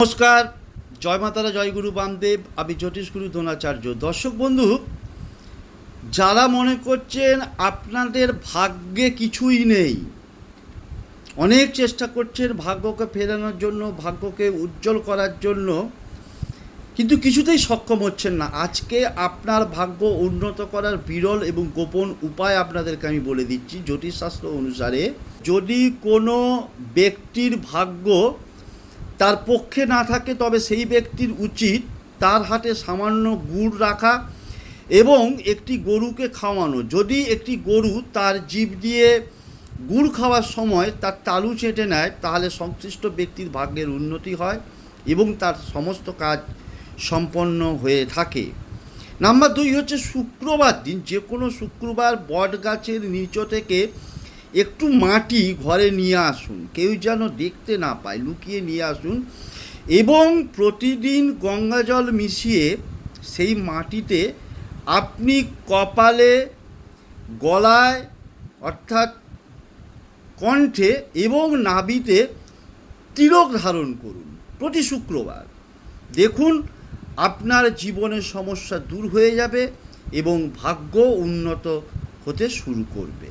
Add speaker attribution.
Speaker 1: নমস্কার, জয় মাতারা, জয় গুরু বামদেব। আমি জ্যোতিষ গুরু দ্রোণাচার্য। দর্শক বন্ধু, যারা মনে করছেন আপনাদের ভাগ্যে কিছুই নেই, অনেক চেষ্টা করছেন ভাগ্যকে ফেরানোর জন্য, ভাগ্যকে উজ্জ্বল করার জন্য, কিন্তু কিছুতেই সক্ষম হচ্ছেন না, আজকে আপনার ভাগ্য উন্নত করার বিরল এবং গোপন উপায় আপনাদেরকে আমি বলে দিচ্ছি। জ্যোতিষশাস্ত্র অনুসারে যদি কোনো ব্যক্তির ভাগ্য তার পক্ষে না থাকে, তবে সেই ব্যক্তির উচিত তার হাতে সামান্য গুড় রাখা এবং একটি গরুকে খাওয়ানো। যদি একটি গরু তার জিভ দিয়ে গুড় খাওয়ার সময় তার তালু চেটে নেয়, তাহলে সংশ্লিষ্ট ব্যক্তির ভাগ্যের উন্নতি হয় এবং তার সমস্ত কাজ সম্পন্ন হয়ে থাকে। নাম্বার 2 হচ্ছে শুক্রবার দিন, যে কোনো শুক্রবার বট গাছের নিচ থেকে একটু মাটি ঘরে নিয়ে আসুন, কেউ যেন দেখতে না পায়, লুকিয়ে নিয়ে আসুন এবং প্রতিদিন গঙ্গা জল মিশিয়ে সেই মাটিতে আপনি কপালে, গলায় অর্থাৎ কণ্ঠে এবং নাভিতে তিলক ধারণ করুন প্রতি শুক্রবার। দেখুন আপনার জীবনের সমস্যা দূর হয়ে যাবে এবং ভাগ্য উন্নত হতে শুরু করবে।